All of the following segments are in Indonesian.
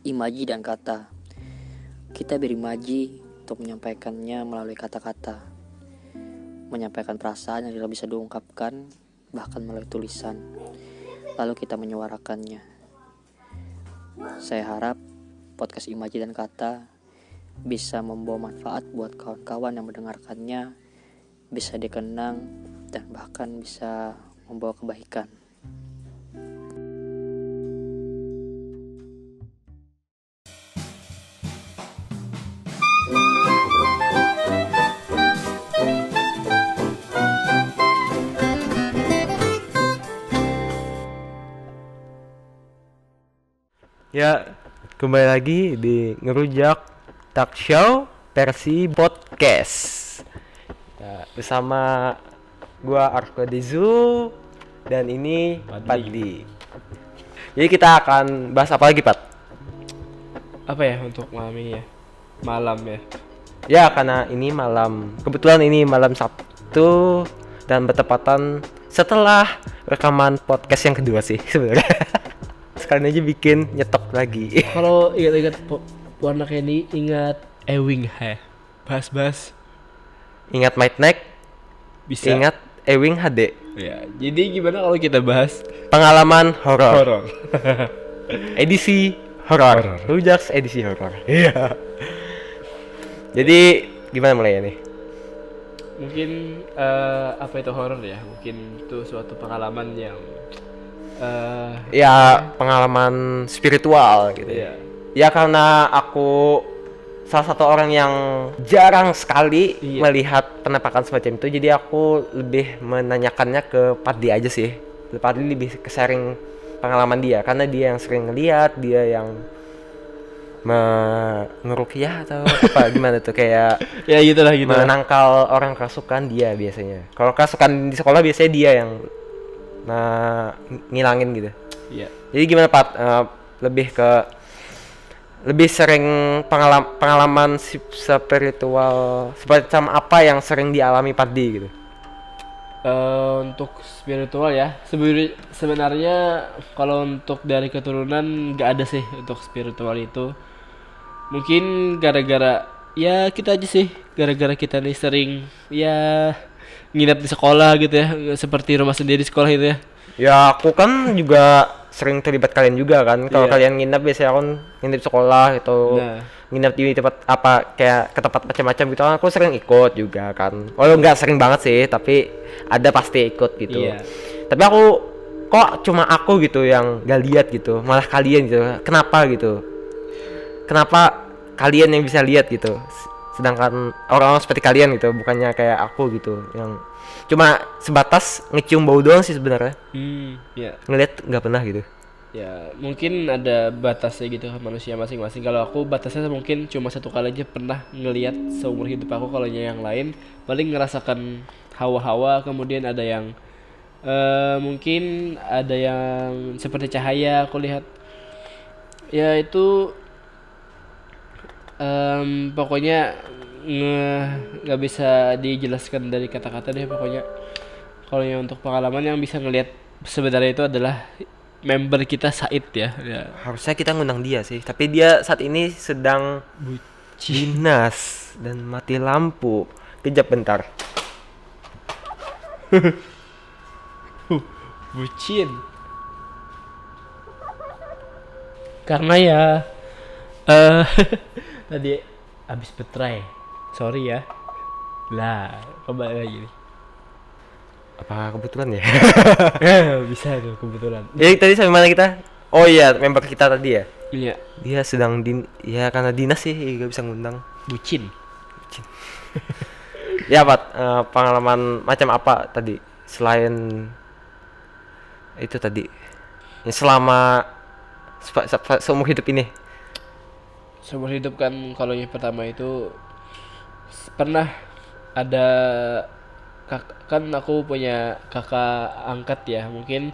imaji dan kata. Kita berimaji untuk menyampaikannya melalui kata-kata, menyampaikan perasaan yang tidak bisa diungkapkan, bahkan melalui tulisan. Lalu kita menyuarakannya. Saya harap podcast imaji dan kata bisa membawa manfaat buat kawan-kawan yang mendengarkannya, bisa dikenang, dan bahkan bisa membawa kebaikan. Ya, kembali lagi di Ngerujak Talk Show versi podcast. Ya, bersama gua Arko Dizu dan ini Padli. Jadi kita akan bahas apa lagi, Pat? Apa ya untuk malam ini ya? Malam ya. Ya, karena ini kebetulan ini malam Sabtu dan bertepatan setelah rekaman podcast yang kedua sih sebenarnya. Sekalian aja bikin nyetok lagi. Kalau ingat-ingat warna kayak ini, ingat Ewing he. Bahas-bahas. Ingat Might Neck, Bisa. ingat Ewing HD. Ya, jadi gimana kalau kita bahas Pengalaman horor. horor? Edisi horor. Rujak edisi horor. Iya. Jadi gimana mulainya nih? Mungkin apa itu horor ya? Mungkin itu suatu pengalaman yang Ya pengalaman spiritual gitu. Iya. Ya karena aku salah satu orang yang jarang sekali melihat penampakan semacam itu, jadi aku lebih menanyakannya ke Padli aja sih. Padli lebih ke sharing pengalaman dia karena dia yang sering ngeliat, dia yang ngeruqyah atau apa gimana tuh, kayak ya gitulah gitu. menangkal orang kerasukan dia biasanya. Kalau kerasukan di sekolah biasanya dia yang ngilangin gitu. Iya. Jadi gimana Pat? Lebih sering pengalaman spiritual semacam apa yang sering dialami Padli gitu? Untuk spiritual ya, sebenarnya kalau untuk dari keturunan nggak ada sih untuk spiritual itu. Mungkin gara-gara ya kita aja sih, gara-gara kita nih sering ya nginep di sekolah gitu ya, seperti rumah sendiri sekolah itu ya. Ya aku kan juga sering terlibat kalian juga kan. Kalau Iya. kalian nginep biasanya aku nginep di sekolah gitu. Nah. Nginep di tempat apa kayak ke tempat macam-macam gitu. Aku sering ikut juga kan. Walau nggak sering banget sih, tapi ada pasti ikut gitu. Iya. Tapi aku kok cuma aku gitu yang nggak lihat gitu, malah kalian gitu. Kenapa gitu? Kenapa kalian yang bisa lihat gitu? Sedangkan orang-orang seperti kalian gitu, bukannya kayak aku gitu yang cuma sebatas ngecium bau doang sih sebenarnya. Ya. Ngeliat nggak pernah gitu. Ya, mungkin ada batasnya gitu manusia masing-masing. Kalau aku batasnya mungkin cuma satu kali aja pernah ngelihat seumur hidup aku. Kalau yang lain paling ngerasakan hawa-hawa, kemudian ada yang mungkin ada yang seperti cahaya aku lihat. Ya itu pokoknya nggak bisa dijelaskan dari kata-kata deh pokoknya. Kalau yang untuk pengalaman yang bisa ngelihat sebenarnya itu adalah member kita Said ya. Harusnya kita ngundang dia sih, tapi dia saat ini sedang dinas dan mati lampu. Kejap bentar. Bucin. Karena ya tadi habis betray. Sorry ya. Lah, kembali lagi nih. Apa kebetulan ya? Bisa tuh kebetulan. Jadi tadi sampai mana kita? Oh iya, member kita tadi ya. Iya, Dia sedang ya karena dinas sih gak bisa ngundang. bucin. Ya Pat, pengalaman macam apa tadi selain itu tadi? Ya, selama seumur hidup ini. Seumur hidup kan kalau yang pertama itu pernah ada kan aku punya kakak angkat ya, mungkin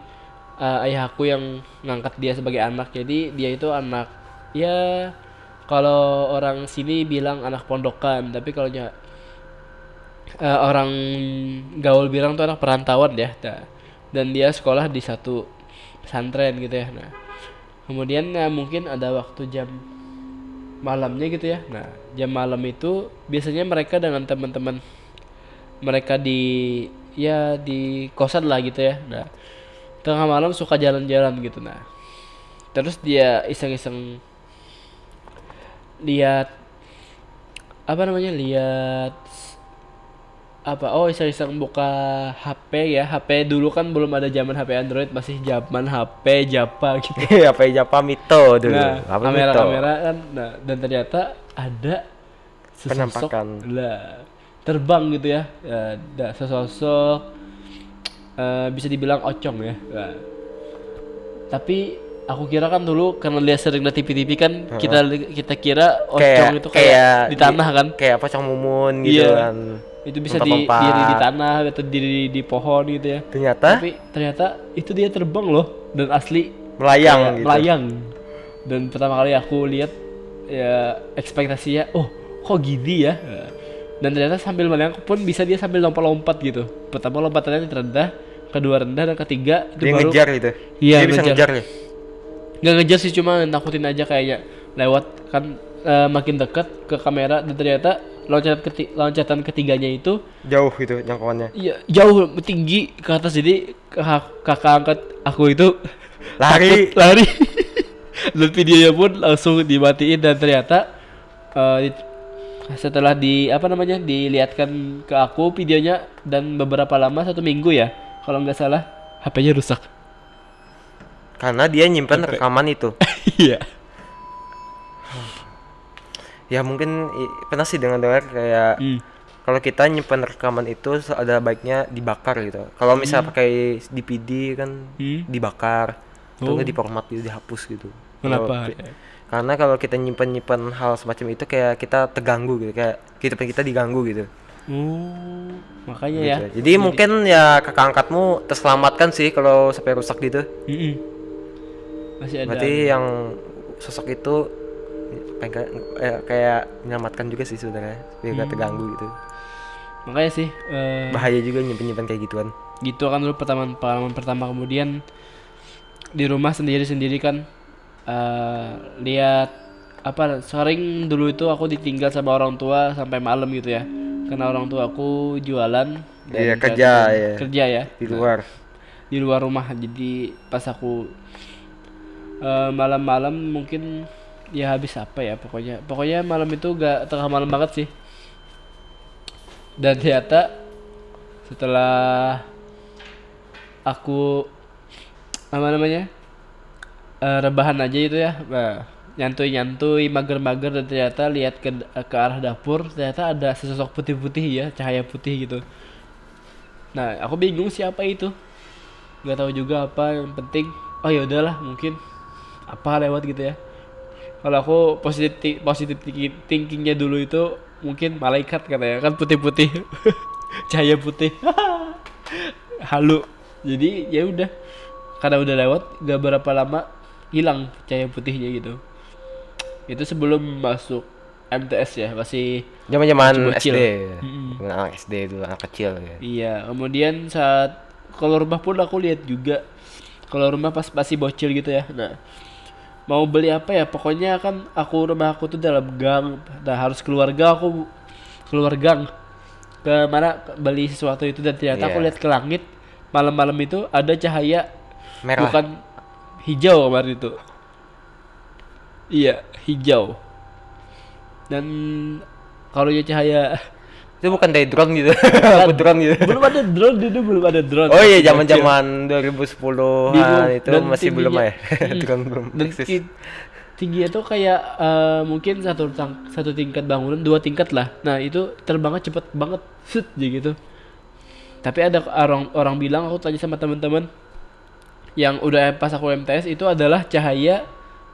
ayah aku yang ngangkat dia sebagai anak. Jadi dia itu anak ya, kalau orang sini bilang anak pondokan, tapi kalau orang gaul bilang tuh anak perantauan ya. Nah, dan dia sekolah di satu pesantren gitu ya. Nah, Kemudian mungkin ada waktu jam malamnya gitu ya. Nah, jam malam itu biasanya mereka dengan teman-teman mereka di kosan lah gitu ya. Nah, tengah malam suka jalan-jalan gitu. Nah, terus dia iseng-iseng lihat apa namanya? Lihat apa? Oh, iseng-iseng buka HP ya. HP dulu kan belum ada zaman HP Android, masih zaman HP Japa gitu. Apa Japa Mito dulu. Nah, Apa kamera-kamera kan. Nah, dan ternyata ada sesosok Penampakan. lah terbang gitu ya. Ya, ada sesosok bisa dibilang ocong ya. Nah, tapi aku kira kan dulu karena lihat sering di TV-TV kan kita kira ocong itu kayak di tanah kan. Kayak pocong mumun gitu Iya. kan. Itu bisa Lompat-lompat. diri di tanah atau diri di pohon gitu ya. Tapi ternyata itu dia terbang loh dan asli melayang kayak gitu. melayang. Dan pertama kali aku lihat ya ekspektasinya, oh kok gini ya. Dan ternyata sambil melayang pun bisa dia sambil lompat-lompat gitu. Pertama lompatannya terendah, kedua rendah, dan ketiga itu Dia baru ngejar gitu. Iya, Dia bisa ngejar ya. nggak ngejar sih, cuma nakutin aja kayaknya. Lewat kan makin dekat ke kamera dan ternyata loncatan ketiganya itu Jauh gitu jangkauannya. iya jauh tinggi ke atas, jadi kakak angkat aku itu Lari. takut lari. Dan videonya pun langsung dimatiin dan ternyata setelah dilihatkan ke aku videonya dan beberapa lama 1 minggu ya kalau nggak salah HP-nya rusak. Karena dia nyimpan rekaman itu. Iya. Ya mungkin pernah sih dengar kayak kalau kita nyimpan rekaman itu ada baiknya dibakar gitu. Kalau misalnya pakai DVD kan dibakar, atau enggak diformat gitu, dihapus gitu. Kenapa? Karena kalau kita nyimpan hal semacam itu kayak kita terganggu gitu, kayak kita diganggu gitu. Makanya Gitu. ya. Jadi mungkin ya kakak angkatmu terselamatkan sih kalau sampai rusak gitu. Masih ada. Berarti yang sosok itu kayak menyelamatkan juga sih sebenarnya, biar gak terganggu gitu. Makanya sih Bahaya juga nyimpen kayak gituan. gitu kan dulu pengalaman pertama. Kemudian di rumah sendiri kan lihat apa, sering dulu itu aku ditinggal sama orang tua sampai malam gitu ya, karena orang tua aku jualan dan Iya, kerja ya di luar. di luar rumah. Jadi pas aku malam-malam mungkin ya habis apa ya, pokoknya malam itu gak tengah malam banget sih. Dan ternyata setelah aku rebahan aja itu ya, nyantui mager-mager, dan ternyata lihat ke arah dapur, ternyata ada sesosok putih-putih ya, cahaya putih gitu. Nah, aku bingung siapa itu, nggak tahu juga apa. Yang penting oh ya udahlah, mungkin apa lewat gitu ya. Kalau aku positif thinkingnya dulu itu mungkin malaikat katanya kan, putih-putih. Cahaya putih. Halu. Jadi ya udah, karena udah lewat gak berapa lama hilang cahaya putihnya gitu. Itu sebelum masuk MTS ya, masih Zaman-zaman bocil. SD. Anak SD dulu, anak kecil ya. Iya, kemudian saat keluar rumah pun aku lihat juga keluar rumah pas masih bocil gitu ya. Nah, mau beli apa ya, pokoknya kan rumah aku tuh dalam gang. Nah, harus keluar gang ke mana beli sesuatu itu, dan ternyata aku lihat ke langit malam-malam itu ada cahaya Merah. bukan hijau kemarin itu. Iya, hijau. Dan kalau ya cahaya Itu bukan dari drone gitu. Apa drone gitu. belum ada drone dulu, belum ada drone. Oh iya, Masih zaman-zaman 2010-an Bingung. itu Dan masih belum tingginya- ya. Drone belum dan eksis. tingginya tuh kayak mungkin satu tingkat bangunan, 2 tingkat lah. Nah itu terbangnya cepet banget, set aja gitu. Tapi ada orang bilang, aku tanya sama teman-teman yang udah pas aku MTS, itu adalah cahaya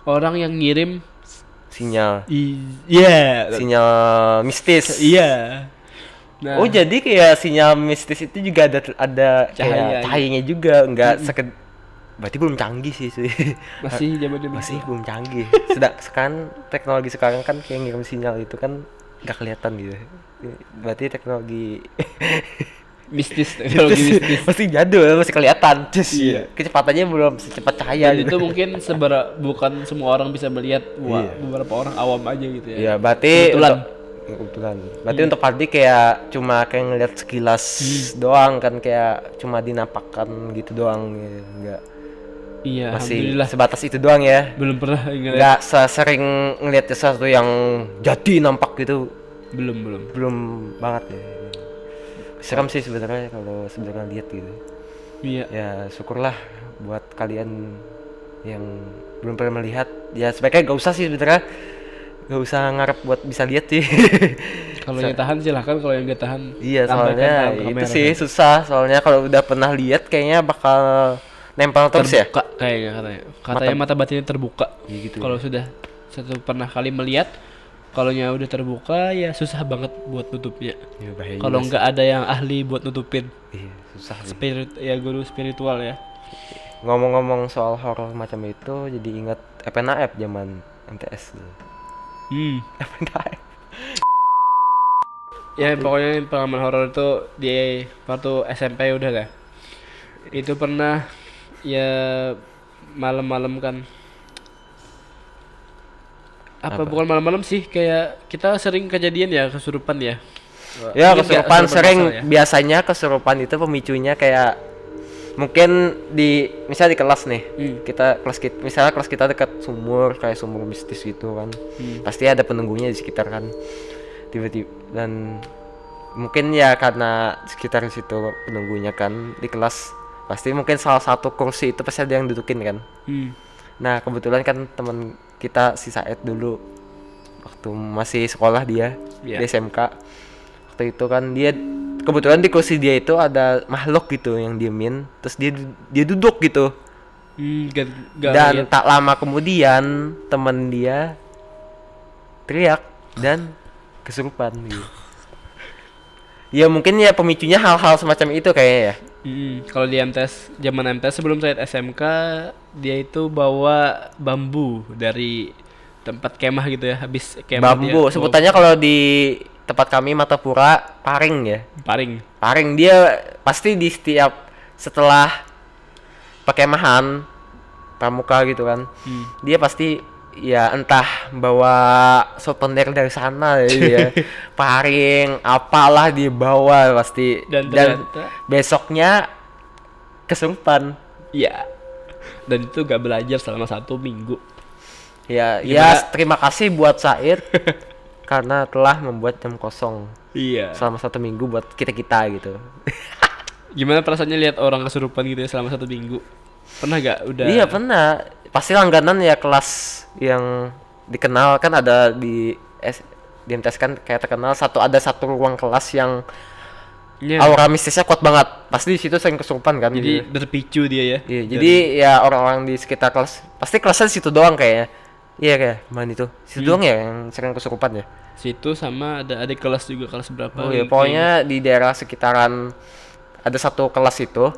orang yang ngirim Sinyal iya mistis. iya. Nah, Oh, jadi kayak sinyal mistis itu juga ada Cahaya, kayak cahayanya juga, enggak berarti belum canggih sih. masih zaman dulu. Masih belum canggih. Sekarang teknologi sekarang kan kayak ngirim sinyal itu kan nggak kelihatan gitu. Berarti teknologi Mistis, teknologi mistis. Masih jadul, masih kelihatan. Iya. Kecepatannya belum secepat cahaya Dan itu gitu. mungkin bukan semua orang bisa melihat. Iya. Beberapa orang awam aja gitu ya. Iya, berarti Kebetulan. kebetulan. Berarti untuk Fadli kayak cuma kayak ngeliat sekilas doang kan, kayak cuma dinampakkan gitu doang gitu. Enggak. Iya, Masih alhamdulillah sebatas itu doang ya. belum pernah ngeliat. Enggak sering ngeliat sesuatu yang jadi nampak gitu. Belum. Belum banget ya. Serem sih sebenarnya kalau sebenarnya lihat gitu. Iya. Ya syukurlah buat kalian yang belum pernah melihat. Ya sebaiknya gak usah sih sebenarnya, gak usah ngarep buat bisa lihat sih. Kalau yang tahan silahkan, kalau yang gak tahan Iya, tampilkan soalnya dalam itu kamera. sih susah. Soalnya kalau udah pernah lihat kayaknya bakal nempel terus ya. Terbuka kayaknya katanya mata batinnya terbuka. Iya gitu. Kalau sudah satu pernah kali melihat, kalau udah terbuka ya susah banget buat nutupnya. Ya, bahaya Kalau juga nggak ada yang ahli buat nutupin. sih. Iya, susah sih. Guru spiritual ya. Ngomong-ngomong soal horor macam itu, jadi ingat FNAF zaman MTS dulu. FNAF. Ya pokoknya pengalaman horor itu di waktu SMP udah lah. Itu pernah ya malam-malam kan. Apa bukan malam-malam sih, kayak kita sering kejadian ya kesurupan ya. Ya, Ingat nggak kesurupan sering masal ya? biasanya kesurupan itu pemicunya kayak mungkin misal di kelas nih. Kita misalnya kelas kita dekat sumur, kayak sumur mistis gitu kan. Pasti ada penunggunya di sekitar kan. Tiba-tiba dan mungkin ya karena sekitar situ penunggunya kan di kelas, pasti mungkin salah satu kursi itu pasti ada yang dudukin kan. Nah, kebetulan kan teman kita si Said dulu waktu masih sekolah dia Iya. di SMK. Waktu itu kan dia kebetulan di kursi dia itu ada makhluk gitu yang diemin, terus dia duduk gitu. Gak Dan lihat. tak lama kemudian teman dia teriak dan kesurupan gitu. Ya mungkin ya pemicunya hal-hal semacam itu kayaknya ya. Kalau di MTS, zaman MTS sebelum saya SMK, dia itu bawa bambu dari tempat kemah gitu ya, habis kemah dia Bambu bawa sebutannya kalau di tempat kami Matapura paring ya. paring. Paring dia pasti di setiap setelah perkemahan pramuka gitu kan. Dia pasti ya entah bawa souvenir dari sana ya. Paring apalah dibawa pasti. Dan ternyata besoknya kesurupan. iya. Dan itu gak belajar selama 1 minggu. Ya, Gimana? terima kasih buat Said karena telah membuat jam kosong Iya. selama 1 minggu buat kita gitu. Gimana perasaannya lihat orang kesurupan gitu ya selama 1 minggu? Pernah gak? Udah. Iya pernah. Pasti langganan ya kelas yang dikenal kan ada di MTS kan kayak terkenal ada satu ruang kelas yang Iya. aura mistisnya kuat banget. Pasti di situ sering kesurupan kan. Jadi gitu. terpicu dia ya. Iya, jadi ya orang-orang di sekitar kelas pasti kelasnya di situ doang kayaknya. Iya kayak mana itu? Situ doang ya yang sering kesurupan ya. Situ sama ada adik kelas juga, kelas berapa? Oh iya, pokoknya di daerah sekitaran ada satu kelas itu.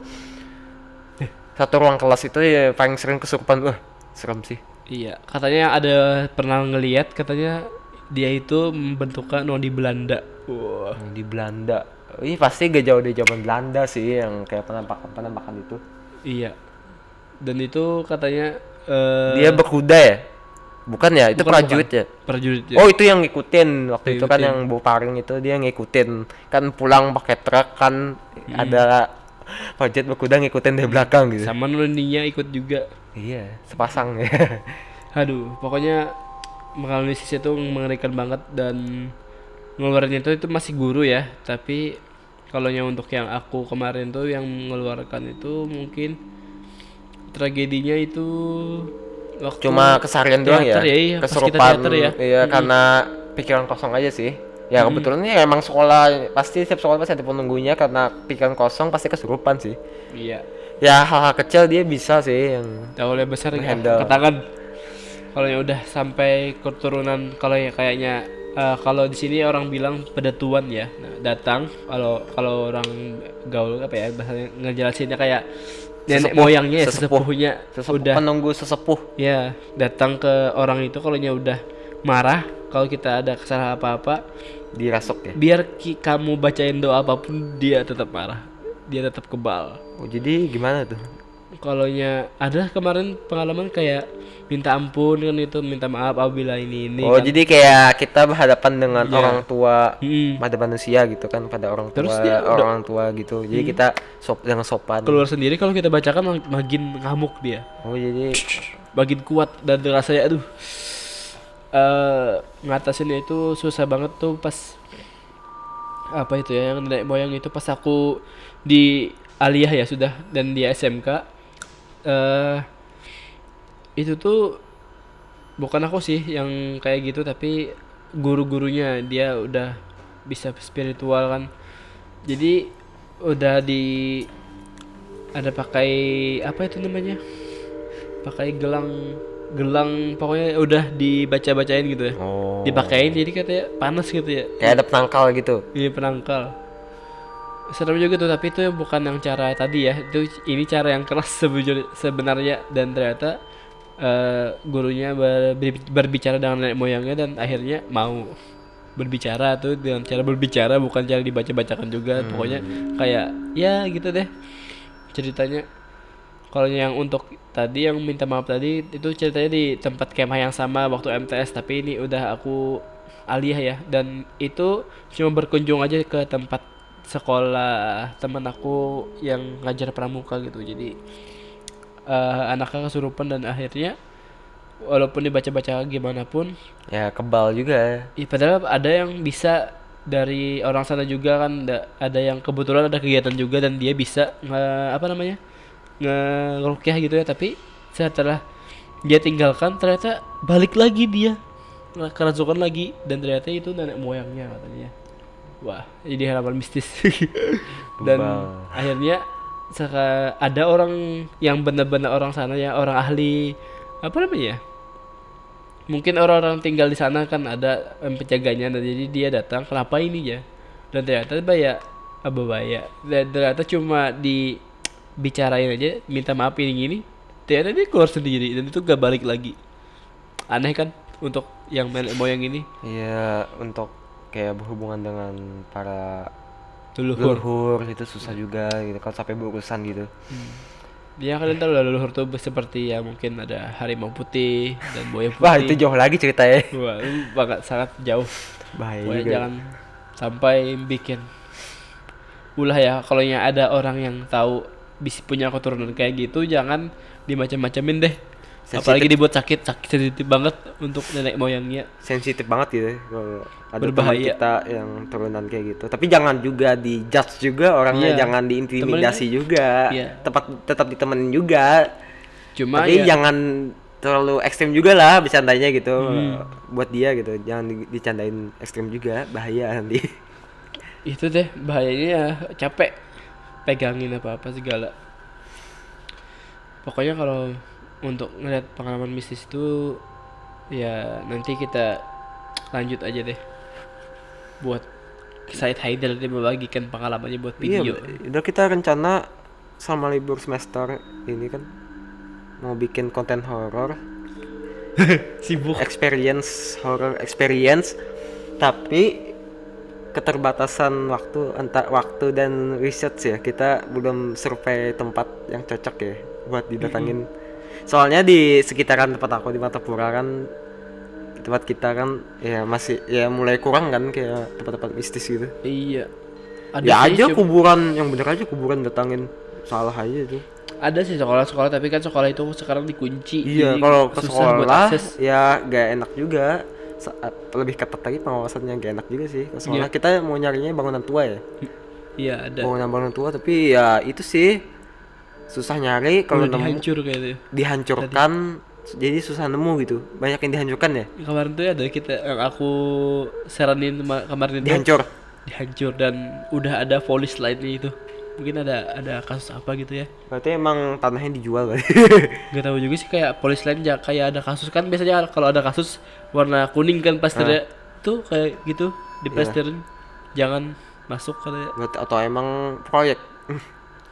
Satu ruang kelas itu ya paling sering kesurupan. Wah, serem sih. Iya, katanya ada pernah ngelihat, katanya dia itu membentukkan di Belanda. Wah. Yang di Belanda. Ini pasti gak jauh dari zaman Belanda sih yang kayak penampakan itu. Iya. Dan itu katanya Dia berkuda ya? Bukan ya? Itu bukan, prajurit ya? prajurit ya. Oh, itu yang ngikutin waktu itu kan Ngikutin. yang bawa paring itu dia ngikutin. Kan pulang pakai truk kan ada prajurit berkuda ngikutin dari belakang gitu. Sama noninya ikut juga. Iya, sepasang ya. Aduh, pokoknya mengalami sisi itu mengerikan banget. Dan ngeluarin itu masih guru ya, tapi kalau yang untuk yang aku kemarin tuh yang mengeluarkan itu mungkin tragedinya itu waktu Cuma keseharian doang ya. teater iya, pas kita Kesurupan teater ya. iya karena pikiran kosong aja sih. Ya kebetulan ya emang sekolah pasti setiap sekolah pasti ada penunggunya karena pikiran kosong pasti kesurupan sih. Iya. Ya hal-hal kecil dia bisa sih yang Kalau yang besar ya Handle. katakan. Kalau yang udah sampai keturunan, kalau ya kayaknya kalau di sini orang bilang pedatuan ya. Nah, datang kalau orang gaul apa ya bahasanya ngejelasinnya kayak nenek Sesepuh, moyangnya ya, sesepuh. sesepuhnya udah penunggu sesepuh. ya datang ke orang itu kalau udah marah, kalau kita ada kesalahan apa-apa dirasuk ya. Biar kamu bacain doa apapun dia tetap marah, dia tetap kebal. Oh jadi gimana tuh? Kalonya ada kemarin pengalaman kayak minta ampun kan, itu minta maaf apabila ini Oh kan. jadi kayak kita berhadapan dengan Iya. orang tua Mm-mm. pada manusia gitu kan, pada orang Terus tua, dia udah- orang tua gitu. Jadi kita dengan sopan. Keluar sendiri kalau kita bacakan makin ngamuk dia, Oh jadi makin kuat, dan rasanya aduh ngatasinnya itu susah banget tuh pas apa itu ya, yang nenek moyang itu pas aku di aliyah ya sudah, dan di SMK itu tuh bukan aku sih yang kayak gitu, tapi guru-gurunya dia udah bisa spiritual kan, jadi udah ada pakai apa itu namanya, pakai gelang pokoknya udah dibaca-bacain gitu ya, oh. dipakein, jadi katanya panas gitu ya. Kayak ada penangkal gitu. Ini penangkal. Serem juga tuh, tapi itu bukan yang cara tadi ya. Itu ini cara yang keras sebenarnya, dan ternyata gurunya berbicara dengan nenek moyangnya dan akhirnya mau berbicara tuh dengan cara berbicara, bukan cara dibaca-bacakan juga. Pokoknya kayak ya gitu deh ceritanya. Kalau yang untuk tadi yang minta maaf tadi itu ceritanya di tempat kemah yang sama waktu MTS, tapi ini udah aku aliyah ya, dan itu cuma berkunjung aja ke tempat sekolah teman aku yang ngajar pramuka gitu. Jadi anaknya kesurupan, dan akhirnya walaupun dibaca-baca gimana pun Ya kebal juga. ya, padahal ada yang bisa dari orang sana juga kan, ada yang kebetulan ada kegiatan juga dan dia bisa apa namanya, ngerukyah gitu ya, tapi setelah dia tinggalkan ternyata balik lagi dia kerasukan lagi, dan ternyata itu nenek moyangnya katanya. Wah, jadi harapan mistis. Dan Bebal. akhirnya ada orang yang benar-benar orang sana ya, orang ahli apa namanya ya, mungkin orang-orang tinggal di sana kan, ada penjaganya, dan jadi dia datang kenapa ini ya, dan ternyata bahaya, dan ternyata cuma dibicarain aja minta maaf ini gini, ternyata dia keluar sendiri dan itu gak balik lagi. Aneh kan untuk yang nenek moyang ini. Iya untuk kayak berhubungan dengan para Leluhur. leluhur itu susah juga gitu kalau sampai berurusan gitu. Ya kalian tahu lah, leluhur tuh seperti ya mungkin ada harimau putih dan buaya putih. Wah itu jauh lagi ceritanya. Wah, itu sangat jauh. Bahaya Pokoknya juga. jangan sampai bikin ulah ya. Kalau ada orang yang tahu bisa punya keturunan kayak gitu, jangan dimacam-macamin deh. Sensitif. Apalagi dibuat sakit sensitif banget untuk nenek moyangnya. Sensitif banget gitu ya, kalau ada teman Berbahaya. kita yang turunan kayak gitu. Tapi jangan juga dijudge juga orangnya, Iya. jangan diintimidasi juga. Iya. Tetap ditemenin juga. Cuma Tapi ya jangan terlalu ekstrim juga lah bercandanya gitu. Hmm. Buat dia gitu. Jangan dicandain ekstrim juga, bahaya nanti. itu deh bahayanya ya, capek pegangin apa-apa segala. Pokoknya kalau untuk ngeliat pengalaman mistis itu ya nanti kita lanjut aja deh buat Said Haidar, dia membagikan pengalamannya buat video. Iya, udah kita rencana sama libur semester ini kan mau bikin konten horor, Sibuk. horror experience, tapi keterbatasan waktu dan research ya, kita belum survei tempat yang cocok ya buat didatangin. Soalnya di sekitaran tempat aku di Martapura kan, tempat kita kan ya masih ya mulai kurang kan kayak tempat-tempat mistis gitu. Iya. Ya sih, aja cuma- kuburan yang bener aja kuburan datangin, salah aja tuh. ada sih sekolah-sekolah, tapi kan sekolah itu sekarang dikunci. Iya, jadi kalau ke susah buat sekolah akses. ya gak enak juga. Lebih ketat lagi pengawasannya, gak enak juga sih. Ke sekolah Iya. kita mau nyarinya bangunan tua ya. Iya ada. Bangunan tua, tapi ya itu sih susah nyari kalau Udah nemu, dihancur kayaknya. dihancurkan. Jadi susah nemu gitu. Banyak yang dihancurkan ya. Kemarin tuh ada kita yang aku saranin kemarin itu Dihancur. dihancur, dan udah ada voice lainnya itu. Mungkin ada kasus apa gitu ya. Berarti emang tanahnya dijual berarti. Gak tahu juga sih, kayak polis lain kayak ada kasus kan, biasanya kalau ada kasus warna kuning kan plasternya tuh kayak gitu diplasterin, jangan masuk katanya. Atau emang proyek.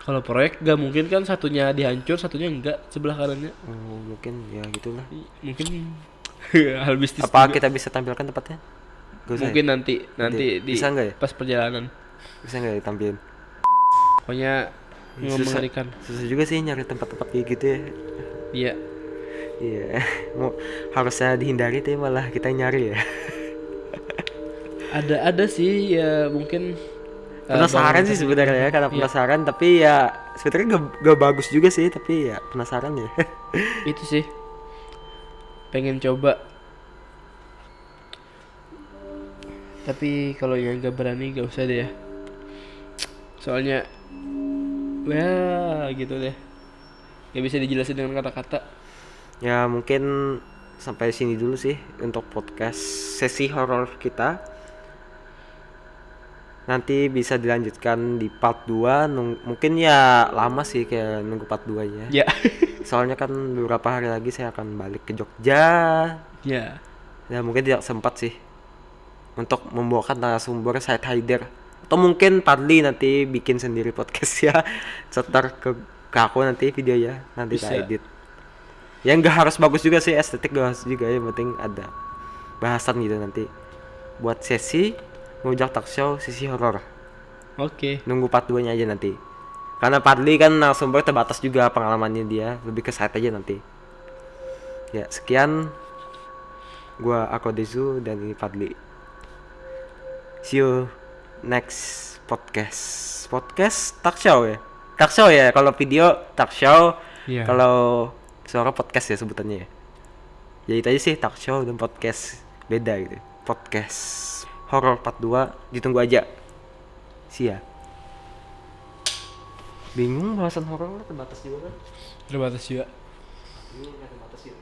Kalau proyek gak mungkin kan, satunya dihancur satunya enggak sebelah kanannya. Oh, mungkin ya gitulah. Mungkin hal mistis Apa juga. kita bisa tampilkan tempatnya? Gak usah Mungkin ya? nanti di Bisa nggak ya? pas perjalanan. Bisa nggak ditampilin? Pokoknya mengerikan. Susah juga sih nyari tempat-tempat kayak gitu ya. Iya. Iya. Mau harusnya dihindari tapi malah kita nyari ya. Ada sih ya mungkin Penasaran bangunan sih sebenarnya ya, karena Iya. penasaran tapi ya sebenarnya gak bagus juga sih, tapi ya penasaran ya. Itu sih. Pengen coba. Tapi kalau yang gak berani gak usah deh ya. Soalnya ya gitu deh. Gak bisa dijelasin dengan kata-kata. Ya mungkin sampai sini dulu sih untuk podcast sesi horor kita. Nanti bisa dilanjutkan di part 2. Mungkin ya lama sih kayak nunggu part 2 nya. Ya. Soalnya kan beberapa hari lagi saya akan balik ke Jogja. Ya. Ya mungkin tidak sempat sih untuk membawakan narasumber side hider. Atau mungkin Padli nanti bikin sendiri podcast ya. Setar ke aku nanti video ya. Nanti Bisa. saya edit. Ya nggak harus bagus juga sih, estetik gak harus juga, yang penting ada bahasan gitu nanti. Buat sesi ngujak talk show sisi horor. Oke. Nunggu part 2 nya aja nanti. Karena Padli kan narasumber terbatas juga pengalamannya dia, lebih ke side aja nanti. Ya, sekian. Gua Akodezu dan ini Padli. See you next podcast. Podcast talk show ya. Talk show ya, kalau video talk show. Iya. Kalau suara podcast ya sebutannya ya. Jadi itu aja sih, talk show dan podcast beda gitu. Podcast horror part 2 ditunggu aja. See ya. Bingung bahasan horor terbatas juga kan? Terbatas juga. Ini nggak terbatas ya.